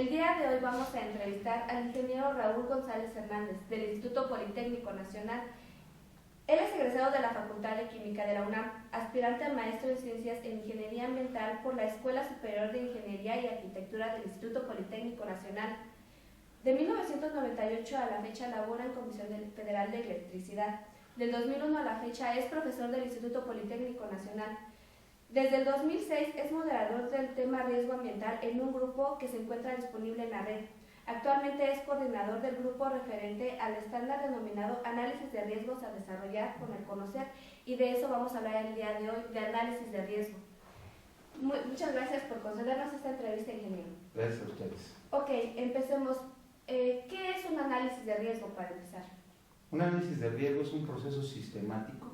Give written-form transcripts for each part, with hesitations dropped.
El día de hoy vamos a entrevistar al ingeniero Raúl González Hernández del Instituto Politécnico Nacional. Él es egresado de la Facultad de Química de la UNAM, aspirante a maestro de Ciencias en Ingeniería Ambiental por la Escuela Superior de Ingeniería y Arquitectura del Instituto Politécnico Nacional. De 1998 a la fecha labora en Comisión Federal de Electricidad. Del 2001 a la fecha es profesor del Instituto Politécnico Nacional. Desde el 2006 es moderador del tema riesgo ambiental en un grupo que se encuentra disponible en la red. Actualmente es coordinador del grupo referente al estándar denominado Análisis de Riesgos a Desarrollar con el Conocer, y de eso vamos a hablar el día de hoy, de análisis de riesgo. Muchas gracias por concedernos esta entrevista, ingeniero. Gracias a ustedes. Ok, empecemos. ¿Qué es un análisis de riesgo para empezar? Un análisis de riesgo es un proceso sistemático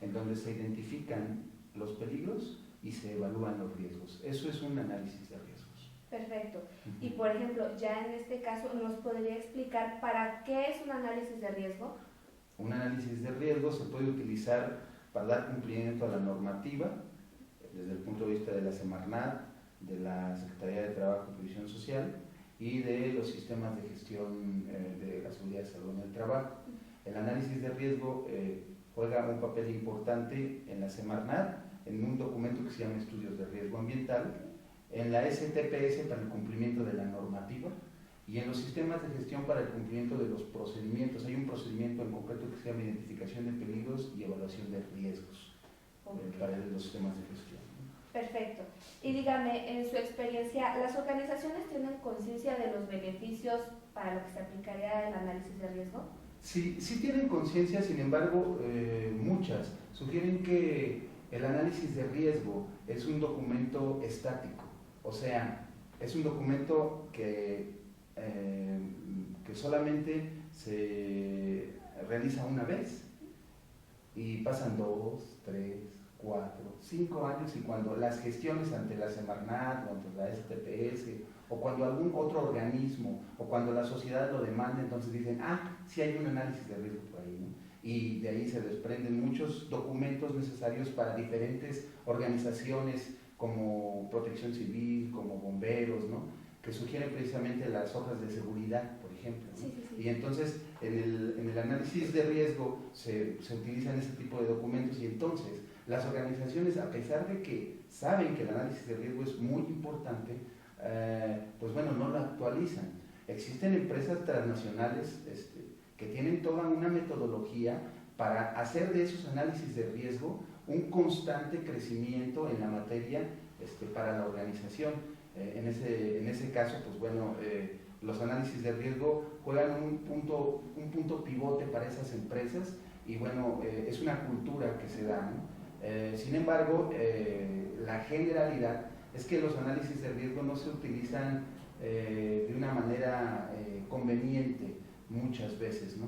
en donde se identifican los peligros y se evalúan los riesgos. Eso es un análisis de riesgos. Perfecto. Y por ejemplo, ya en este caso, ¿nos podría explicar para qué es un análisis de riesgo? Un análisis de riesgo se puede utilizar para dar cumplimiento a la normativa, desde el punto de vista de la Semarnat, de la Secretaría de Trabajo y Previsión Social y de los sistemas de gestión de la seguridad y salud en el trabajo. El análisis de riesgo juega un papel importante en la Semarnat, en un documento que se llama Estudios de Riesgo Ambiental, en la STPS para el cumplimiento de la normativa y en los sistemas de gestión para el cumplimiento de los procedimientos. Hay un procedimiento en concreto que se llama Identificación de Peligros y Evaluación de Riesgos para los sistemas de gestión. Perfecto. Y dígame, en su experiencia, ¿las organizaciones tienen conciencia de los beneficios para lo que se aplicaría el análisis de riesgo? Sí, sí tienen conciencia, sin embargo, muchas sugieren que el análisis de riesgo es un documento estático, o sea, es un documento que solamente se realiza una vez y pasan 2, 3, 4, 5 años, y cuando las gestiones ante la Semarnat o ante la STPS o cuando algún otro organismo o cuando la sociedad lo demanda, entonces dicen, sí hay un análisis de riesgo por ahí, ¿no? Y de ahí se desprenden muchos documentos necesarios para diferentes organizaciones como Protección Civil, como bomberos, ¿no? Que sugieren precisamente las hojas de seguridad, por ejemplo, ¿no? Sí. Y entonces en el análisis de riesgo se utilizan ese tipo de documentos, y entonces las organizaciones, a pesar de que saben que el análisis de riesgo es muy importante, pues bueno, no lo actualizan. Existen empresas transnacionales que tienen toda una metodología para hacer de esos análisis de riesgo un constante crecimiento en la materia para la organización. En ese caso, pues bueno, los análisis de riesgo juegan un punto pivote para esas empresas, y bueno, es una cultura que se da, ¿no? Sin embargo, la generalidad es que los análisis de riesgo no se utilizan de una manera conveniente muchas veces, ¿no?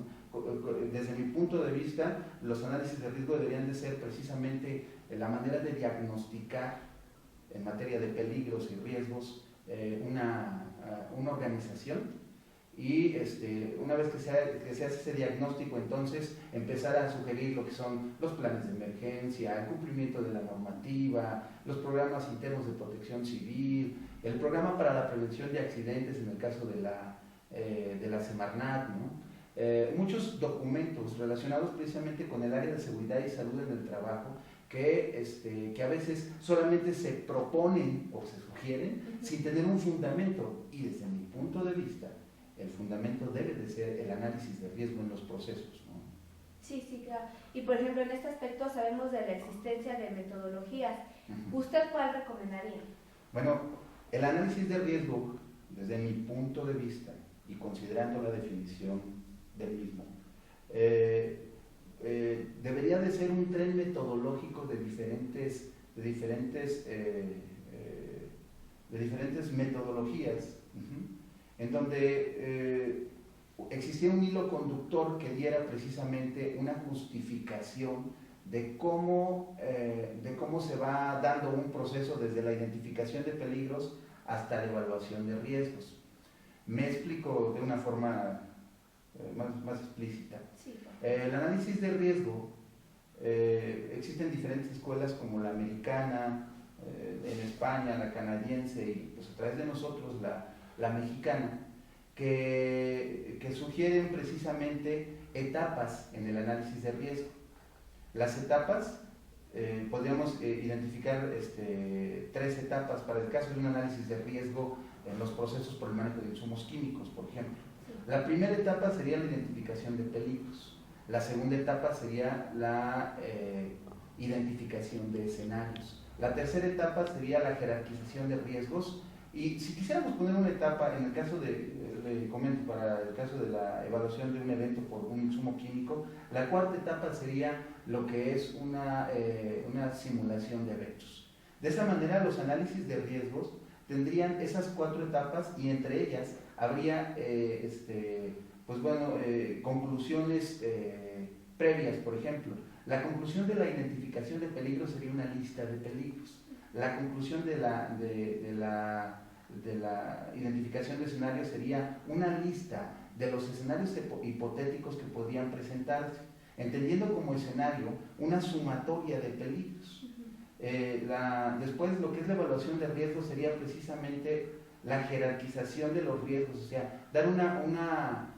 Desde mi punto de vista, los análisis de riesgo deberían de ser precisamente la manera de diagnosticar en materia de peligros y riesgos una organización, y una vez que se hace ese diagnóstico, entonces empezar a sugerir lo que son los planes de emergencia, el cumplimiento de la normativa, los programas internos de protección civil, el programa para la prevención de accidentes en el caso de la Semarnat, ¿no? Muchos documentos relacionados precisamente con el área de seguridad y salud en el trabajo que a veces solamente se proponen o se sugieren sin tener un fundamento, y desde mi punto de vista el fundamento debe de ser el análisis de riesgo en los procesos, ¿no? Sí, claro. Y por ejemplo, en este aspecto sabemos de la existencia de metodologías. ¿Usted cuál recomendaría? Bueno, el análisis de riesgo, desde mi punto de vista y considerando la definición del mismo, debería de ser un tren metodológico de diferentes metodologías, en donde existía un hilo conductor que diera precisamente una justificación de cómo se va dando un proceso desde la identificación de peligros hasta la evaluación de riesgos. Me explico de una forma más explícita. Sí. El análisis de riesgo, existen diferentes escuelas como la americana, en España, la canadiense, y pues a través de nosotros la mexicana, que sugieren precisamente etapas en el análisis de riesgo. Las etapas, podríamos identificar 3 etapas para el caso de un análisis de riesgo en los procesos por el manejo de insumos químicos, por ejemplo. La primera etapa sería la identificación de peligros. La segunda etapa sería la identificación de escenarios. La tercera etapa sería la jerarquización de riesgos. Y si quisiéramos poner una etapa, en el caso le comento, para el caso de la evaluación de un evento por un insumo químico, la cuarta etapa sería lo que es una simulación de eventos. De esa manera, los análisis de riesgos tendrían esas 4 etapas y entre ellas habría conclusiones previas. Por ejemplo, la conclusión de la identificación de peligros sería una lista de peligros. La conclusión de la identificación de escenarios sería una lista de los escenarios hipotéticos que podrían presentarse, entendiendo como escenario una sumatoria de peligros. Después, lo que es la evaluación de riesgos sería precisamente la jerarquización de los riesgos, o sea, dar la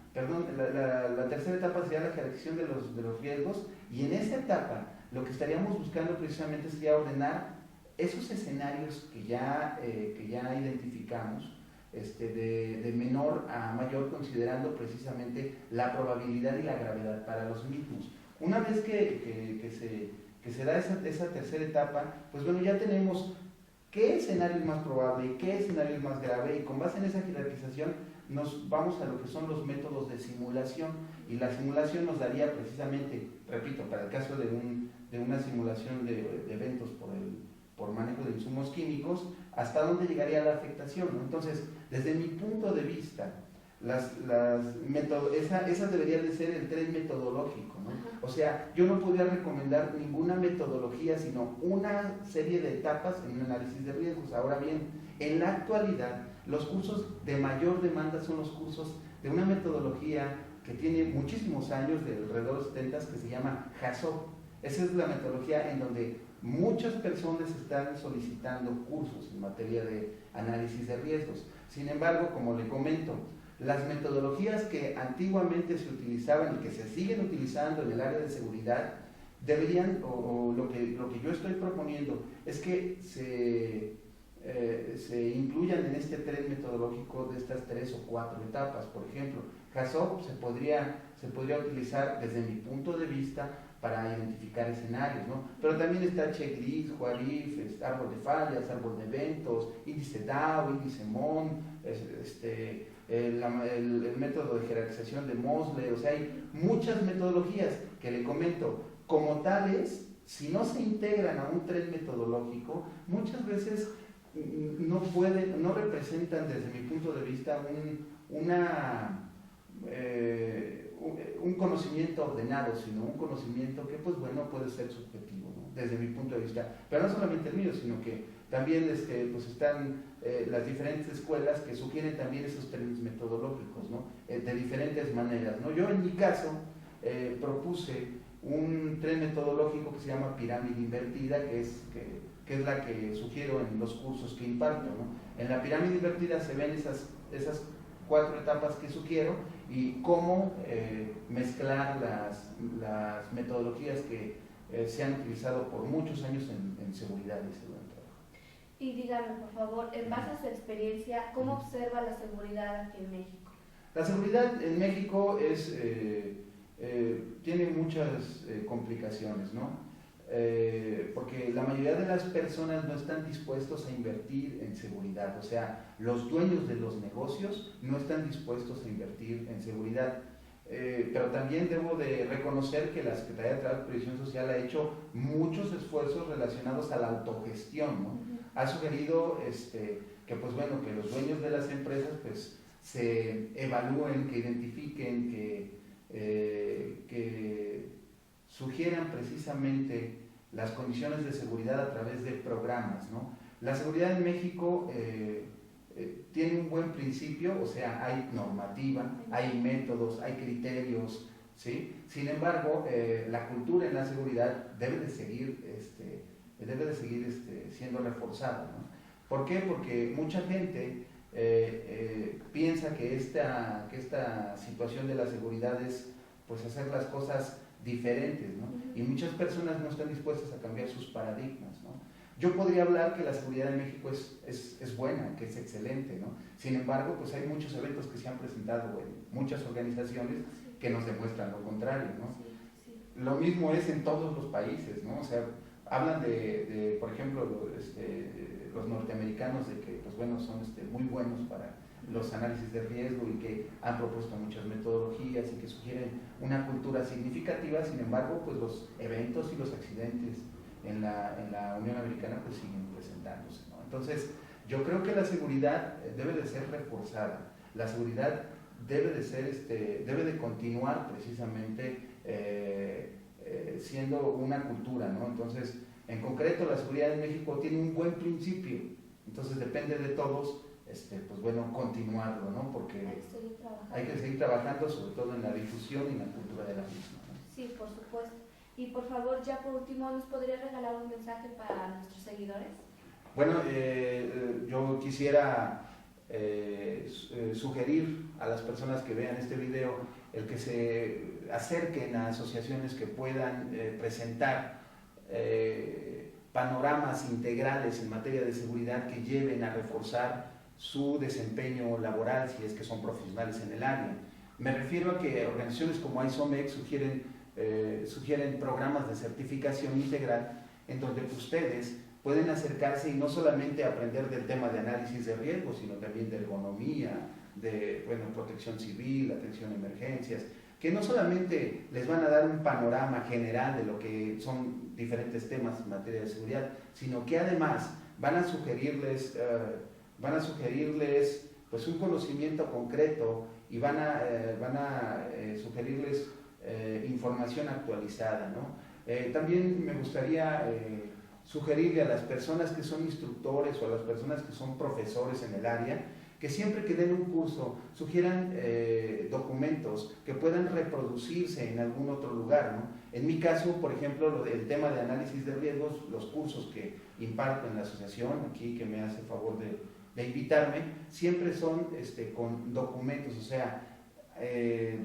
tercera etapa sería la jerarquización de los riesgos, y en esa etapa lo que estaríamos buscando precisamente sería ordenar esos escenarios que ya identificamos, de menor a mayor, considerando precisamente la probabilidad y la gravedad para los mismos. Una vez que se da esa tercera etapa, pues bueno, ya tenemos qué escenario es más probable, qué escenario es más grave, y con base en esa jerarquización nos vamos a lo que son los métodos de simulación, y la simulación nos daría precisamente, repito, para el caso de una simulación de eventos por manejo de insumos químicos, hasta dónde llegaría la afectación, ¿no? Entonces, desde mi punto de vista, esas deberían de ser el tren metodológico, ¿no? O sea, yo no podría recomendar ninguna metodología, sino una serie de etapas en un análisis de riesgos. Ahora bien, en la actualidad, los cursos de mayor demanda son los cursos de una metodología que tiene muchísimos años, de alrededor de los 70, que se llama HACCP. Esa es la metodología en donde muchas personas están solicitando cursos en materia de análisis de riesgos. Sin embargo, como le comento, las metodologías que antiguamente se utilizaban y que se siguen utilizando en el área de seguridad deberían, o lo que yo estoy proponiendo es que se incluyan en este tren metodológico de estas 3 o 4 etapas. Por ejemplo, HACCP se podría utilizar desde mi punto de vista para identificar escenarios, ¿no? Pero también está checklist, WHAT-IF, árbol de fallas, árbol de eventos, índice Dow, índice MON, el método de jerarquización de Mosley. O sea, hay muchas metodologías que le comento. Como tales, si no se integran a un tren metodológico, muchas veces no representan, desde mi punto de vista, un conocimiento ordenado, sino un conocimiento que, pues bueno, puede ser subjetivo, ¿no? Desde mi punto de vista. Pero no solamente el mío, sino que también pues están las diferentes escuelas que sugieren también esos términos metodológicos, ¿no? De diferentes maneras, ¿no? Yo, en mi caso, propuse un tren metodológico que se llama pirámide invertida, que es la que sugiero en los cursos que imparto, ¿no? En la pirámide invertida se ven esas 4 etapas que sugiero, y cómo mezclar las metodologías que se han utilizado por muchos años en seguridad y seguridad del trabajo. Y dígame, por favor, en base a su experiencia, ¿cómo observa la seguridad aquí en México? La seguridad en México tiene muchas complicaciones, ¿no? Porque la mayoría de las personas no están dispuestos a invertir en seguridad. O sea, los dueños de los negocios no están dispuestos a invertir en seguridad. Pero también debo de reconocer que la Secretaría de Trabajo y Previsión Social ha hecho muchos esfuerzos relacionados a la autogestión, ¿no? Ha sugerido que los dueños de las empresas pues se evalúen, que identifiquen, que sugieran precisamente las condiciones de seguridad a través de programas, ¿no? La seguridad en México tiene un buen principio, o sea, hay normativa, hay métodos, hay criterios, ¿sí? Sin embargo, la cultura en la seguridad debe de seguir siendo reforzada, ¿no? ¿Por qué? Porque mucha gente piensa que esta situación de la seguridad es pues hacer las cosas diferentes, ¿no? Y muchas personas no están dispuestas a cambiar sus paradigmas, ¿no? Yo podría hablar que la seguridad en México es buena, que es excelente, ¿no? Sin embargo, pues hay muchos eventos que se han presentado en muchas organizaciones que nos demuestran lo contrario, ¿no? Lo mismo es en todos los países, ¿no? O sea, hablan por ejemplo, los norteamericanos de que, pues bueno, son muy buenos para los análisis de riesgo y que han propuesto muchas metodologías y que sugieren una cultura significativa. Sin embargo, pues los eventos y los accidentes en la Unión Americana pues siguen presentándose, ¿no? Entonces, yo creo que la seguridad debe de ser reforzada, la seguridad debe de continuar precisamente siendo una cultura, ¿no? Entonces, en concreto, la seguridad en México tiene un buen principio, entonces depende de todos, pues bueno, continuarlo, ¿no? Porque hay que seguir trabajando, sobre todo en la difusión y en la cultura de la misma, ¿no? Sí, por supuesto. Y por favor, ya por último, ¿nos podría regalar un mensaje para nuestros seguidores? Bueno, yo quisiera sugerir a las personas que vean este video el que se acerquen a asociaciones que puedan presentar panoramas integrales en materia de seguridad que lleven a reforzar su desempeño laboral si es que son profesionales en el área. Me refiero a que organizaciones como ISOMEX sugieren programas de certificación integral en donde ustedes pueden acercarse y no solamente aprender del tema de análisis de riesgo, sino también de ergonomía, de protección civil, atención a emergencias, que no solamente les van a dar un panorama general de lo que son diferentes temas en materia de seguridad, sino que además van a sugerirles pues un conocimiento concreto y van a sugerirles información actualizada, ¿no? También me gustaría sugerirle a las personas que son instructores o a las personas que son profesores en el área, que siempre que den un curso sugieran documentos que puedan reproducirse en algún otro lugar, ¿no? En mi caso, por ejemplo, el tema de análisis de riesgos, los cursos que imparto en la asociación, aquí que me hace favor de invitarme, siempre son con documentos, o sea,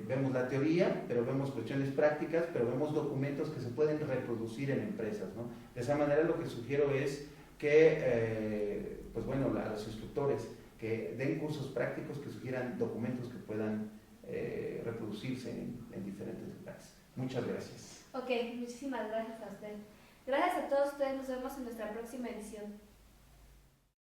vemos la teoría, pero vemos cuestiones prácticas, pero vemos documentos que se pueden reproducir en empresas, ¿no? De esa manera lo que sugiero es que, a los instructores que den cursos prácticos que sugieran documentos que puedan reproducirse en diferentes lugares. Muchas gracias. Ok, muchísimas gracias a usted. Gracias a todos ustedes, nos vemos en nuestra próxima edición.